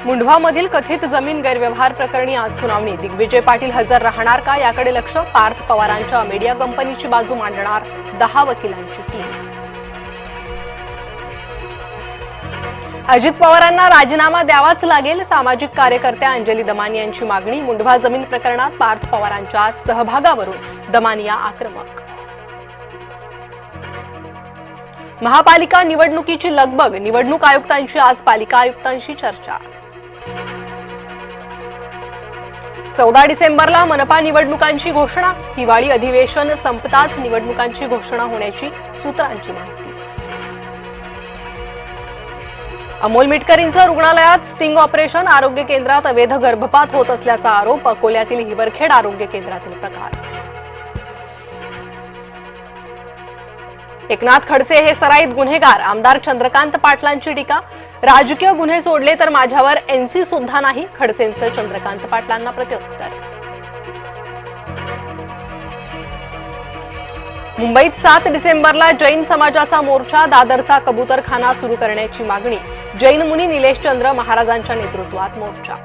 मुंढवामधील कथित जमीन गैरव्यवहार प्रकरणी आज सुनावणी। दिग्विजय पाटील हजर राहणार का याकडे लक्ष। पार्थ पवारांच्या मीडिया कंपनीची बाजू मांडणार 10 वकिलांची टीम। अजित पवारांना राजीनामा द्यावाच लागेल, सामाजिक कार्यकर्त्या अंजली दमानी यांची मागणी। मुंढवा जमीन प्रकरणात पार्थ पवारांच्या सहभागावरून दमानिया आक्रमक। महापालिका निवडणुकीची लगबग, निवडणूक आयुक्तांची आज पालिका आयुक्तांशी चर्चा। 14 डिसेंबरला मनपा निवडणुकांची घोषणा। हिवाळी अधिवेशन संपताच निवडणुकांची घोषणा होण्याची सूत्रांची माहिती। अमोल मिटकरींचं रुग्णालयात स्टिंग ऑपरेशन, आरोग्य केंद्रात अवैध गर्भपात होत असल्याचा आरोप। अकोल्यातील हिवरखेड आरोग्य केंद्रातील प्रकार। एकनाथ खडसे हे सराईत गुन्हेगार, आमदार चंद्रकांत पाटलांची टीका। राजकीय गुन्हे सोडले तर माझ्यावर एनसी सुद्धा नाही, खडसेंचं चंद्रकांत पाटलांना प्रत्युत्तर। मुंबईत 7 डिसेंबरला जैन समाजाचा मोर्चा, दादरचा कबूतरखाना सुरू करण्याची मागणी। जैन मुनी निलेशचंद्र महाराजांच्या नेतृत्वात मोर्चा।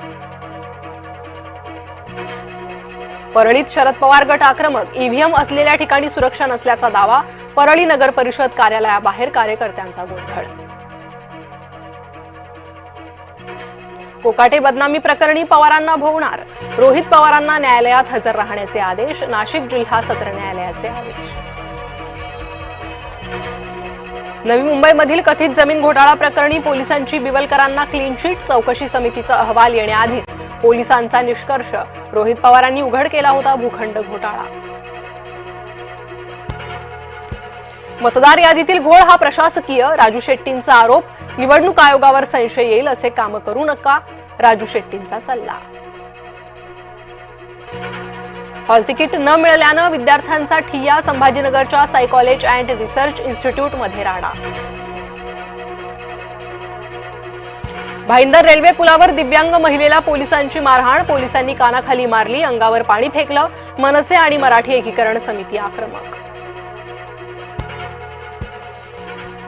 परळीत शरद पवार गट आक्रमक, ईव्हीएम असलेल्या ठिकाणी सुरक्षा नसल्याचा दावा। परळी नगर परिषद कार्यालयाबाहेर कार्यकर्त्यांचा गोंधळ। कोकाटे बदनामी प्रकरणी पवारांना भोवणार, रोहित पवारांना न्यायालयात हजर राहण्याचे आदेश। नाशिक जिल्हा सत्र न्यायालयाचे आदेश। नवी मुंबईमधील कथित जमीन घोटाळा प्रकरणी पोलिसांची बिवलकरांना क्लीन चिट। चौकशी समितीचा अहवाल येण्याआधीच पोलिसांचा निष्कर्ष, रोहित पवारांनी उघड केला होता भूखंड घोटाळा। मतदार यादीतील घोळ हा प्रशासकीय, राजू शेट्टींचा आरोप। निवडणूक आयोगावर संशय येईल असे काम करू नका, राजू शेट्टींचा सल्ला। हॉल तिकीट न मिळाल्यानं विद्यार्थ्यांचा ठिय्या, संभाजीनगरच्या सायकॉलॉजी अँड रिसर्च इन्स्टिट्यूटमध्ये राडा। भाईंदर रेल्वे पुलावर दिव्यांग महिलेला पोलिसांची मारहाण, पोलिसांनी कानाखाली मारली, अंगावर पाणी फेकलं। मनसे आणि मराठी एकीकरण समिती आक्रमक।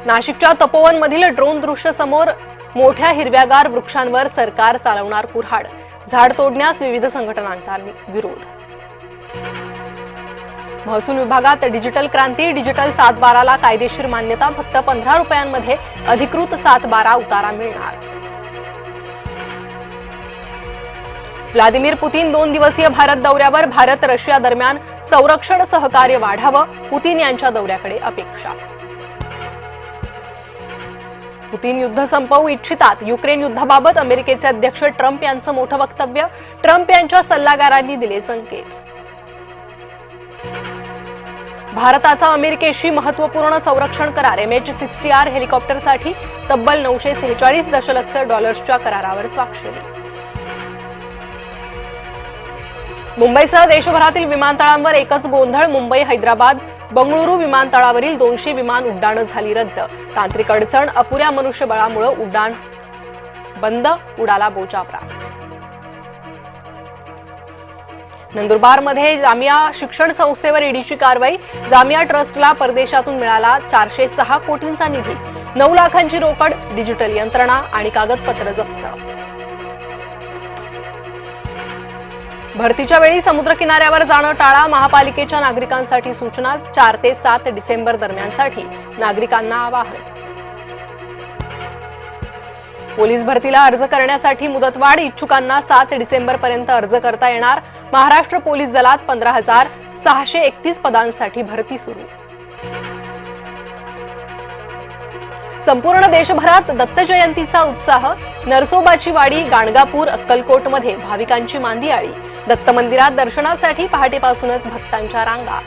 नाशिकच्या तपोवनमधील ड्रोन दृश्य समोर, मोठ्या हिरव्यागार वृक्षांवर सरकार चालवणार कुऱ्हाड। झाड तोडण्यास विविध संघटनांचा विरोध। महसूल विभागात डिजिटल क्रांती, डिजिटल 7/12ला कायदेशीर मान्यता। फक्त 15 रुपयांमध्ये अधिकृत 7/12 उतारा मिळणार। व्लादिमीर पुतीन 2 दिवसीय भारत दौऱ्यावर, भारत रशिया दरम्यान संरक्षण सहकार्य वाढावं, पुतीन यांच्या दौऱ्याकडे अपेक्षा। पुतीन युद्ध संपवू इच्छितात, युक्रेन युद्धाबाबत अमेरिकेचे अध्यक्ष ट्रम्प यांचं मोठं वक्तव्य। ट्रम्प यांच्या सल्लागारांनी दिले संकेत। भारताचा अमेरिकेशी महत्त्वपूर्ण संरक्षण करार, MH-60R हेलिकॉप्टरसाठी तब्बल $946 दशलक्षच्या करारावर स्वाक्षरी। मुंबईसह देशभरातील विमानतळांवर एकच गोंधळ, मुंबई, हैदराबाद, बंगळुरू विमानतळावरील 200 विमान उड्डाणं झाली रद्द। तांत्रिक अडचण, अपुऱ्या मनुष्यबळामुळे उड्डाण बंद, उडाला बोचापरा। नंदुरबारमध्ये जामिया शिक्षण संस्थेवर ईडीची कारवाई। जामिया ट्रस्टला परदेशातून मिळाला 406 कोटींचा निधी, 9 लाखांची रोकड, डिजिटल यंत्रणा आणि कागदपत्र जप्त। भरतीच्या वेळी समुद्रकिनाऱ्यावर जाणं टाळा, महापालिकेच्या नागरिकांसाठी सूचना। 4 ते 7 डिसेंबर दरम्यानसाठी नागरिकांना आवाहन। पोलीस भरतीला अर्ज करण्यासाठी मुदतवाढ, इच्छुकांना 7 डिसेंबरपर्यंत अर्ज करता येणार। महाराष्ट्र पोलीस दलात 15,631 पदांसाठी भरती सुरू। संपूर्ण देशभरात दत्त जयंतीचा उत्साह, नरसोबाची वाडी, गाणगापूर, अक्कलकोटमध्ये भाविकांची मांदियाळी। दत्त मंदिरात दर्शनासाठी पहाटेपासूनच भक्तांच्या रांगा।